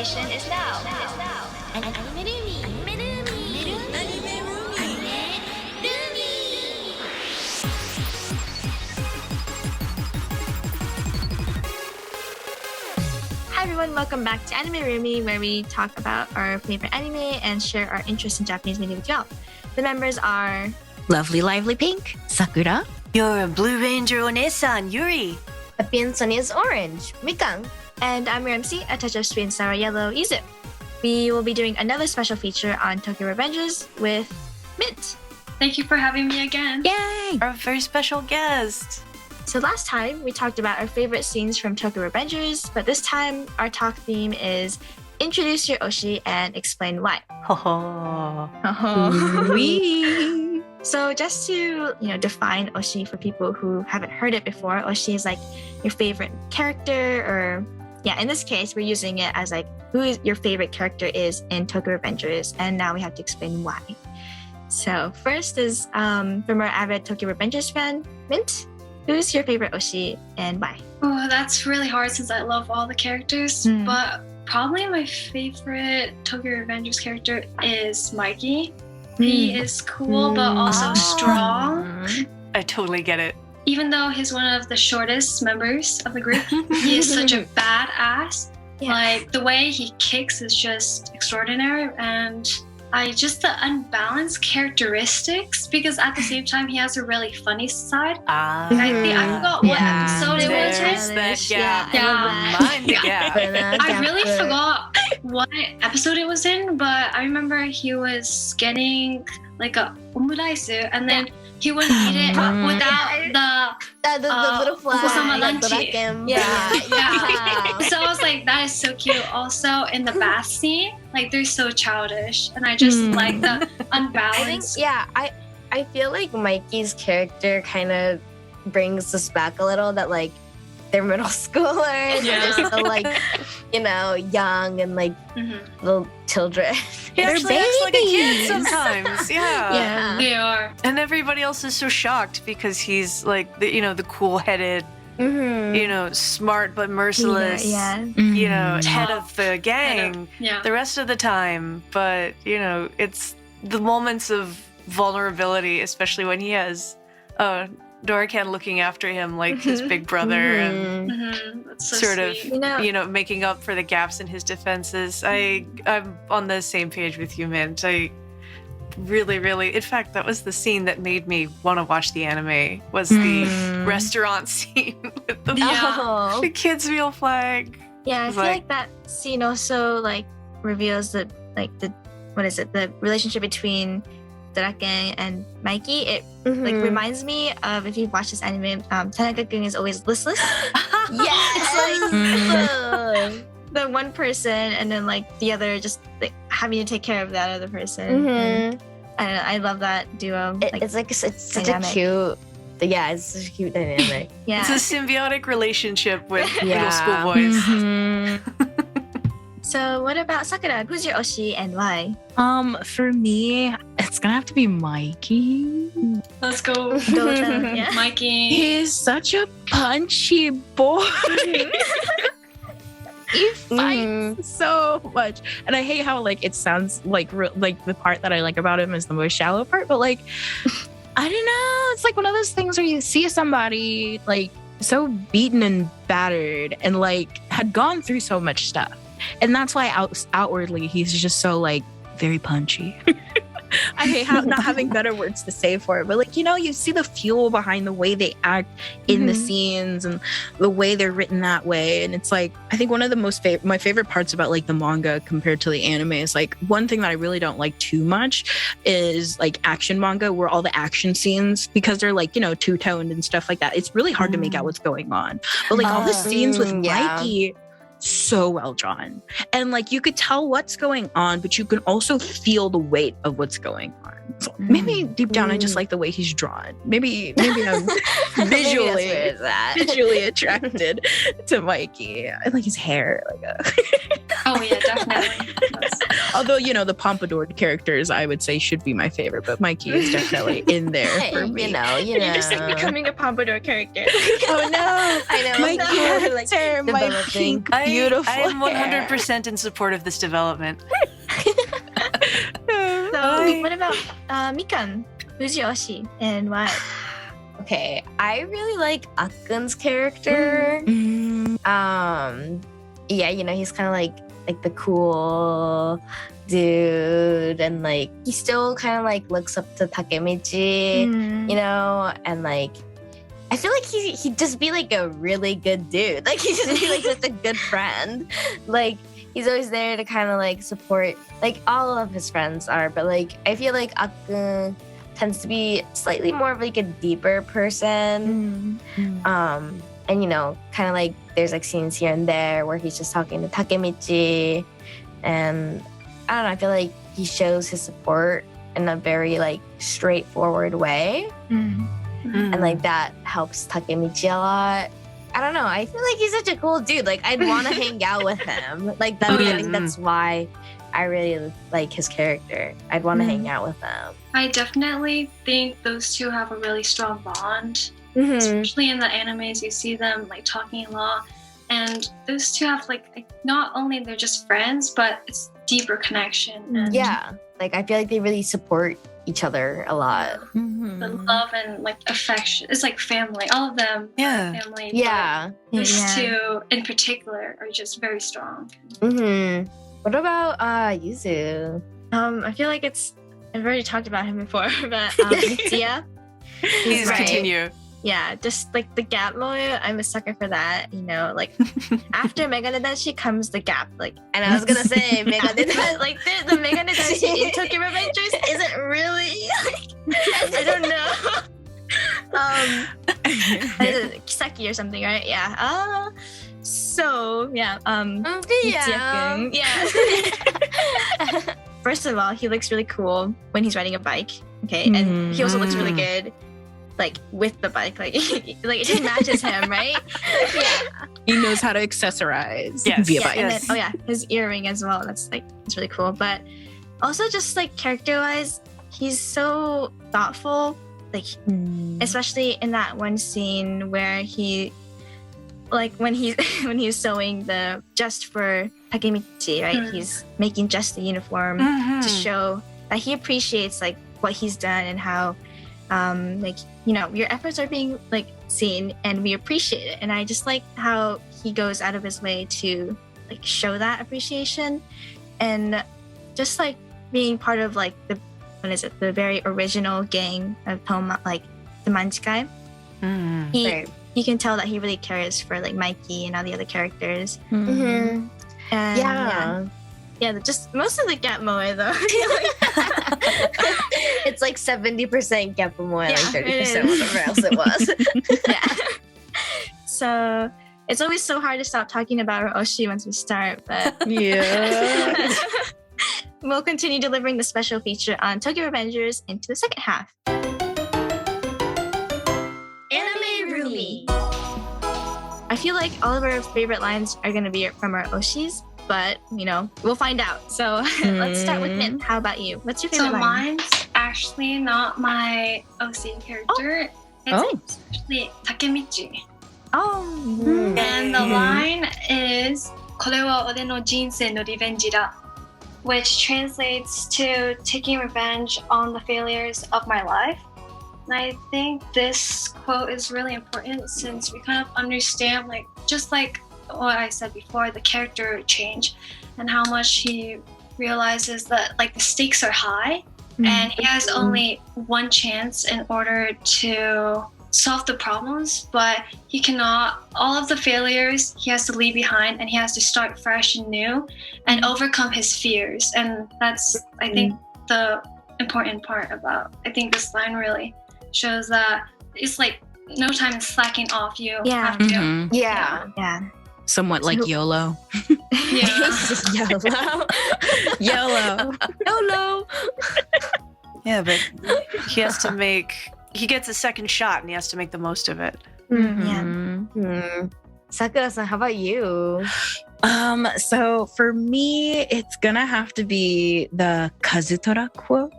station is now. Anime Roomy. Hi everyone, welcome back to Anime Roomy, where we talk about our favorite anime and share our interest in Japanese media with y'all. The members are Lovely Lively Pink, Sakura. Your Blue Ranger Onesan, Yuri. Happy and Sunny is orange, Mikan. and I'm your MC, a touch of sweet and sour yellow, Izu. We will be doing another special feature on Tokyo Revengers with Mint. Thank you for having me again. Yay! Our very special guest. So last time we talked about our favorite scenes from Tokyo Revengers, but this time our talk theme is introduce your Oshi and explain why. Ho ho. Wee! So just to define Oshi for people who haven't heard it before, Oshi is like your favorite character, or in this case we're using it as like who is your favorite character is in Tokyo Revengers, and now we have to explain why. So first is from our avid Tokyo Revengers fan, Mint. Who's your favorite Oshi and why? Oh, that's really hard since I love all the characters, but probably my favorite Tokyo Revengers character is Mikey. He is cool, but also strong. I totally get it. Even though he's one of the shortest members of the group, he is such a badass. Yeah. Like, the way he kicks is just extraordinary, and just the unbalanced characteristics, because at the same time he has a really funny side. I forgot what episode it was in. That gap. Yeah. Mind the gap. I really forgot what episode it was in, but I remember he was getting like a omuraisu, and then he wouldn't eat it without the little flag. wholesome like the lunch. rakem. Yeah. So I was like, that is so cute. Also in the bath scene, like they're so childish, and I just like the I think, unbalanced. I feel like Mikey's character kind of brings us back a little, that like they're middle schoolers, they're so like, young and like little children. He actually acts like a kid sometimes. Yeah. They are. And everybody else is so shocked because he's like the cool-headed, smart but merciless, head of the gang the rest of the time. But, it's the moments of vulnerability, especially when he has Dorican looking after him like his big brother and That's so sort sweet. of, making up for the gaps in his defenses. I'm on the same page with you, Mint. I really, really, in fact, that was the scene that made me want to watch the anime, was the restaurant scene with the kids' meal flag. Yeah, I feel like that scene also like reveals the relationship between Draken and Mikey. It like reminds me of, if you've watched this anime, Tanaka-kun is always listless. It's like the one person and then like the other just like having to take care of that other person. And I love that duo. It's such a cute. It's such a cute dynamic. It's a symbiotic relationship with middle school boys. So what about Sakura? Who's your Oshi and why? For me, it's gonna have to be Mikey. Let's go. Yeah. Mikey. He's such a punchy boy. He fights so much, and I hate how like it sounds like the part that I like about him is the most shallow part. But like, I don't know. It's like one of those things where you see somebody like so beaten and battered, and like had gone through so much stuff. And that's why outwardly he's just so like very punchy. I hate not having better words to say for it, but like, you see the fuel behind the way they act in the scenes and the way they're written that way. And it's like, I think one of the my favorite parts about like the manga compared to the anime is like, one thing that I really don't like too much is like action manga, where all the action scenes, because they're like, two-toned and stuff like that, it's really hard to make out what's going on. But like all the scenes with Mikey, so well drawn, and like you could tell what's going on, but you can also feel the weight of what's going on. So maybe deep down I just like the way he's drawn. Maybe I'm visually attracted to Mikey. I like his hair. Oh yeah, definitely. Although, the pompadour characters, I would say, should be my favorite, but Mikey is definitely in there for me. You're just like becoming a pompadour character. Oh no! I know. My character, my pink, beautiful. I am 100% in support of this development. So, what about Mikan? Who's your Oshi and why? Okay, I really like Akun's character. Yeah, he's kind of like the cool dude, and like he still kind of like looks up to Takemichi, and like I feel like he'd just be like a really good dude. Like he'd just be like such a good friend. Like he's always there to kind of like support, like all of his friends are, but like I feel like Akun tends to be slightly more of like a deeper person. And kind of like there's like scenes here and there where he's just talking to Takemichi, and I don't know, I feel like he shows his support in a very like straightforward way. And like that helps Takemichi a lot. I don't know, I feel like he's such a cool dude. Like I'd want to hang out with him. Like that, I think that's why I really like his character. I'd want to hang out with him. I definitely think those two have a really strong bond. Especially in the animes, you see them like talking a lot, and those two have like not only they're just friends, but it's deeper connection. And like I feel like they really support each other a lot. The love and like affection, it's like family. All of them, family. Yeah, those two in particular are just very strong. What about Yuzu? I feel like I've already talked about him before, but Mitsuya. Please continue. Yeah, just like the gap moe, I'm a sucker for that. Like after Megane Dashi comes the gap. Like, and I was gonna say Megane Dashi. Like the Megane Dashi in Tokyo Revengers isn't really. I don't know. Kisaki or something, right? Yeah. So yeah. Mitsuya-kun. Yeah. First of all, he looks really cool when he's riding a bike. Okay, and he also looks really good. Like with the bike, like it just matches him, right? He knows how to accessorize via bike. And then, his earring as well. It's really cool. But also just like character-wise, he's so thoughtful. Like especially in that one scene where he, like when he's sewing the just for Takemichi, right? He's making just the uniform to show that he appreciates like what he's done and how. Your efforts are being like seen and we appreciate it, and I just like how he goes out of his way to like show that appreciation, and just like being part of like the very original gang of Toma, like the Manchikai. You can tell that he really cares for like Mikey and all the other characters. And just most of the gap moe though. It's like 70% gap moe, like 30% whatever else it was. So it's always so hard to stop talking about our Oshi once we start, but we'll continue delivering the special feature on Tokyo Revengers into the second half. Anime Roomy. I feel like all of our favorite lines are going to be from our Oshis, but we'll find out. So let's start with Min. How about you? What's your favorite line? So mine's actually not my OC character. It's actually Takemichi. And the line is これは俺の人生のリベンジだ, which translates to taking revenge on the failures of my life. And I think this quote is really important since we kind of understand, like, just like what I said before, the character change and how much he realizes that like the stakes are high and he has only one chance in order to solve the problems, but he cannot, all of the failures he has to leave behind and he has to start fresh and new and overcome his fears. And that's, I think, the important part about, I think this line really shows that it's like no time is slacking off. You have to. Yeah. Somewhat like YOLO. YOLO. Yeah, but he gets a second shot and he has to make the most of it. Sakura-san, how about you? So for me, it's gonna have to be the Kazutora quote.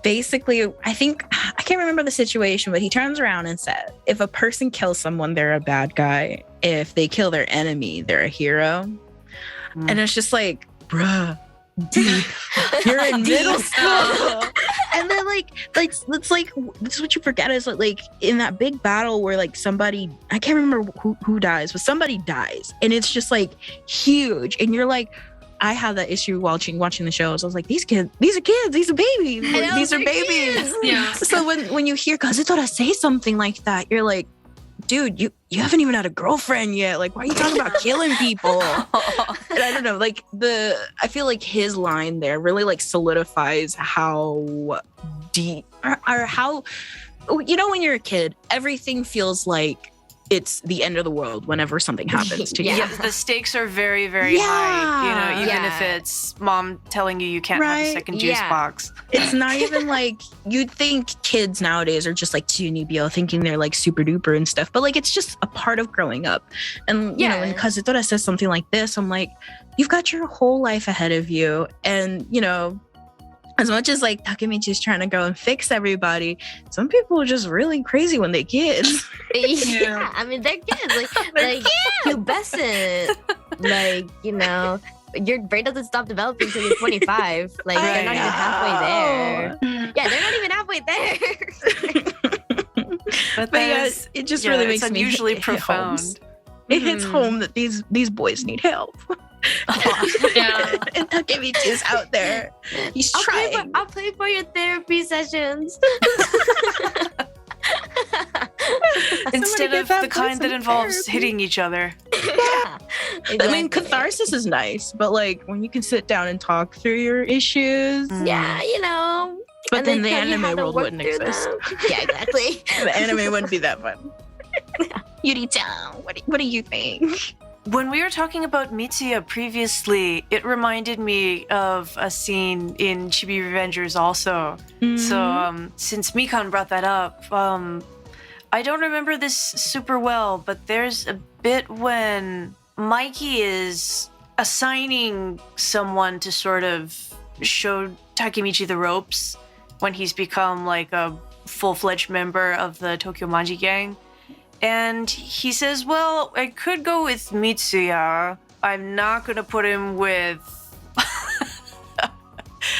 Basically, I can't remember the situation, but he turns around and said, if a person kills someone, they're a bad guy. If they kill their enemy, they're a hero. And it's just like, bruh, dude, you're in middle school. And then it's like, this is what you forget is like in that big battle where like somebody, I can't remember who dies, but somebody dies. And it's just like huge. And you're like, I had that issue watching the shows. I was like, these are kids, these are babies. These are babies. Kids. Yeah. So when you hear Kazutora say something like that, you're like, dude, you haven't even had a girlfriend yet. Like, why are you talking about killing people? And I don't know, like I feel like his line there really like solidifies how deep or how, you know, when you're a kid, everything feels like it's the end of the world whenever something happens to you. Yeah, the stakes are very, very high. You know, even if it's mom telling you can't have a second juice box. It's not even like, you'd think kids nowadays are just like Chunibyo, thinking they're like super duper and stuff, but like it's just a part of growing up. And you know, when Kazutora says something like this, I'm like, you've got your whole life ahead of you. And you know, as much as like Takemichi is trying to go and fix everybody, some people are just really crazy when they're kids. Yeah, I mean they're kids. Like pubescent. Like, you know, your brain doesn't stop developing until you're 25. Like they're not even halfway there. Yeah, they're not even halfway there. But yes, it just really makes me unusually profound. It hits home that these boys need help. And Takemichi's out there. He's trying. I'll pay for your therapy sessions. Instead of the kind that involves hitting each other. Yeah, exactly. I mean, catharsis is nice, but like when you can sit down and talk through your issues. Yeah, you know. But then the anime world wouldn't exist. Yeah, exactly. The anime wouldn't be that fun. Yuri-chan, what do you think? When we were talking about Mitsuya previously, it reminded me of a scene in Chibi Revengers also. Mm-hmm. So since Mikan brought that up, I don't remember this super well, but there's a bit when Mikey is assigning someone to sort of show Takemichi the ropes when he's become like a full-fledged member of the Tokyo Manji gang. And he says, well, I could go with Mitsuya. I'm not going to put him with...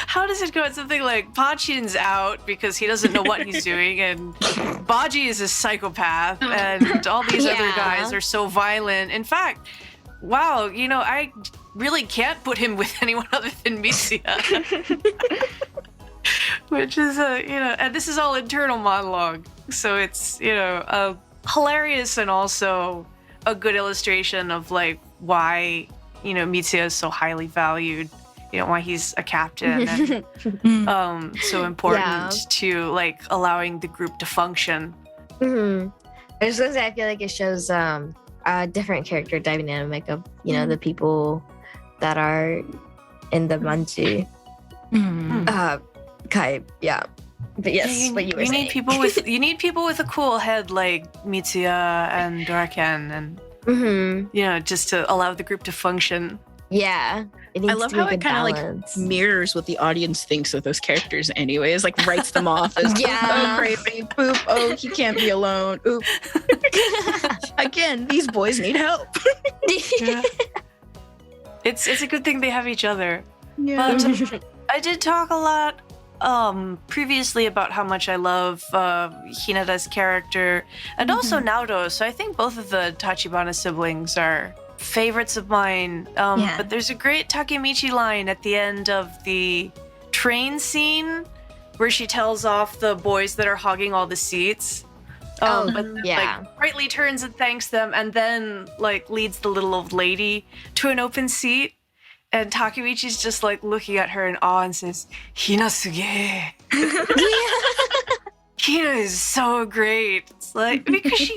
How does it go? It's something like Pachin's out because he doesn't know what he's doing. And Baji is a psychopath. And all these other guys are so violent. In fact, wow, you know, I really can't put him with anyone other than Mitsuya. Which is, you know, and this is all internal monologue. So it's, you know, hilarious and also a good illustration of like why, you know, Mitsuya is so highly valued, you know, why he's a captain and so important to like allowing the group to function. I was gonna say, I feel like it shows a different character dynamic of, you know, the people that are in the manji. But yes, what you were saying. You need people with a cool head like Mitsuya and Doraken, and you know, just to allow the group to function. Yeah, I love how it kind of like mirrors what the audience thinks of those characters. Anyways, like writes them off as oh crazy, boop. Oh, he can't be alone. Oop. Again, these boys need help. It's a good thing they have each other. Yeah. But I did talk a lot previously about how much I love Hinata's character and also Naoto. So I think both of the Tachibana siblings are favorites of mine. But there's a great Takemichi line at the end of the train scene where she tells off the boys that are hogging all the seats. But then, like, brightly turns and thanks them, and then like leads the little old lady to an open seat. And Takemichi's just like looking at her in awe and says, "Hina suge." Hina is so great. It's like, because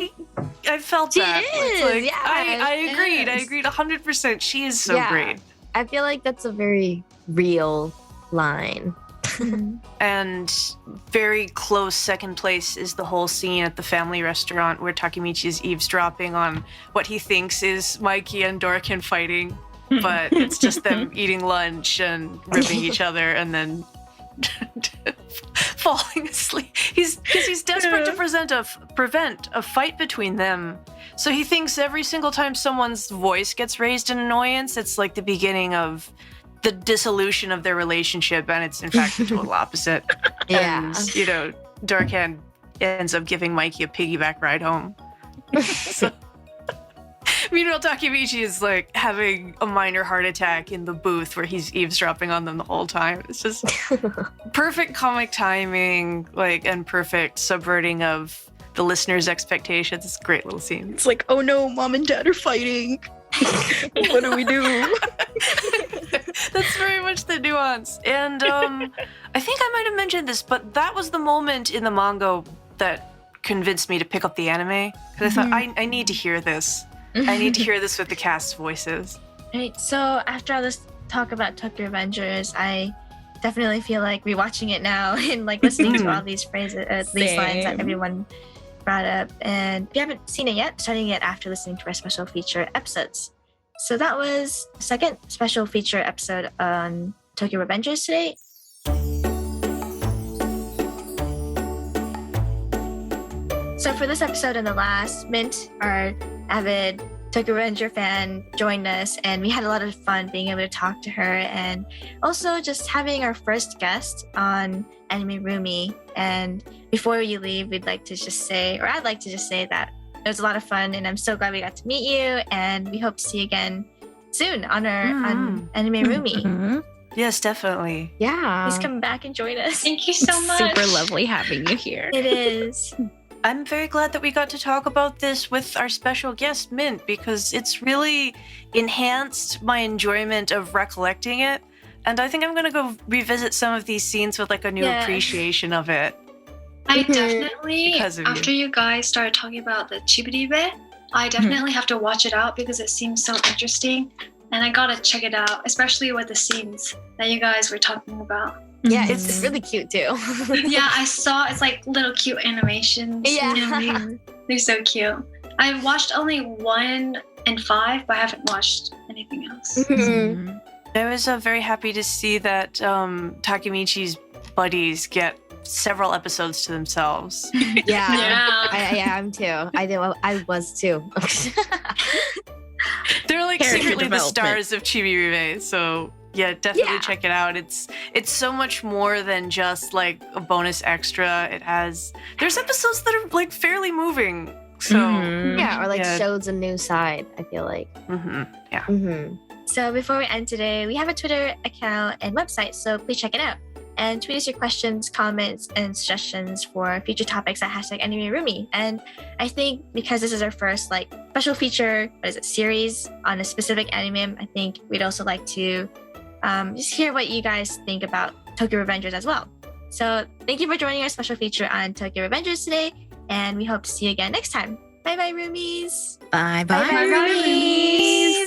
I felt that. It's like, I agreed. I agreed 100%. She is so great. I feel like that's a very real line. And very close second place is the whole scene at the family restaurant where Takemichi is eavesdropping on what he thinks is Mikey and Doriken fighting, but it's just them eating lunch and ribbing each other and then falling asleep. He's desperate to prevent a fight between them. So he thinks every single time someone's voice gets raised in annoyance, it's like the beginning of the dissolution of their relationship, and it's in fact the total opposite. Yeah. And, Doriken ends up giving Mikey a piggyback ride home. So, meanwhile, Takemichi is like having a minor heart attack in the booth where he's eavesdropping on them the whole time. It's just perfect comic timing, and perfect subverting of the listener's expectations. It's a great little scene. It's like, oh no, mom and dad are fighting. What do we do? That's very much the nuance. And I think I might have mentioned this, but that was the moment in the manga that convinced me to pick up the anime. Because I thought, I need to hear this. I need to hear this with the cast's voices. Right. So after all this talk about Tokyo Revengers, I definitely feel like rewatching it now and listening to all these phrases, these lines that everyone brought up. And if you haven't seen it yet, starting it after listening to our special feature episodes. So that was the second special feature episode on Tokyo Revengers today. So for this episode and the last, Mint, our avid Tokyo Revenger fan, joined us, and we had a lot of fun being able to talk to her, and also just having our first guest on Anime Roomy. And before you leave, I'd like to just say that it was a lot of fun, and I'm so glad we got to meet you, and we hope to see you again soon on Anime Roomy. Yes, definitely. Yeah. Please come back and join us. Thank you so much. Super lovely having you here. It is. I'm very glad that we got to talk about this with our special guest, Mint, because it's really enhanced my enjoyment of recollecting it. And I think I'm going to go revisit some of these scenes with a new appreciation of it. I definitely, after you guys started talking about the Chibiribe, I definitely have to watch it out because it seems so interesting. And I got to check it out, especially with the scenes that you guys were talking about. Yeah, it's really cute too. Yeah, I saw it's little cute animations. Yeah. They're so cute. I've watched only 1 and 5, but I haven't watched anything else. Mm-hmm. I was very happy to see that Takemichi's buddies get several episodes to themselves. Yeah. I am too. I was too. They're secretly the stars of Chibiribe, so yeah, definitely check it out. It's so much more than just a bonus extra. There's episodes that are fairly moving. So shows a new side, I feel like. Yeah. So before we end today, we have a Twitter account and website, so please check it out. And tweet us your questions, comments, and suggestions for future topics at #AnimeRoomy. And I think because this is our first special feature, series on a specific anime, I think we'd also like to just hear what you guys think about Tokyo Revengers as well. So thank you for joining our special feature on Tokyo Revengers today, and we hope to see you again next time. Bye bye, Roomies. Bye bye, Roomies.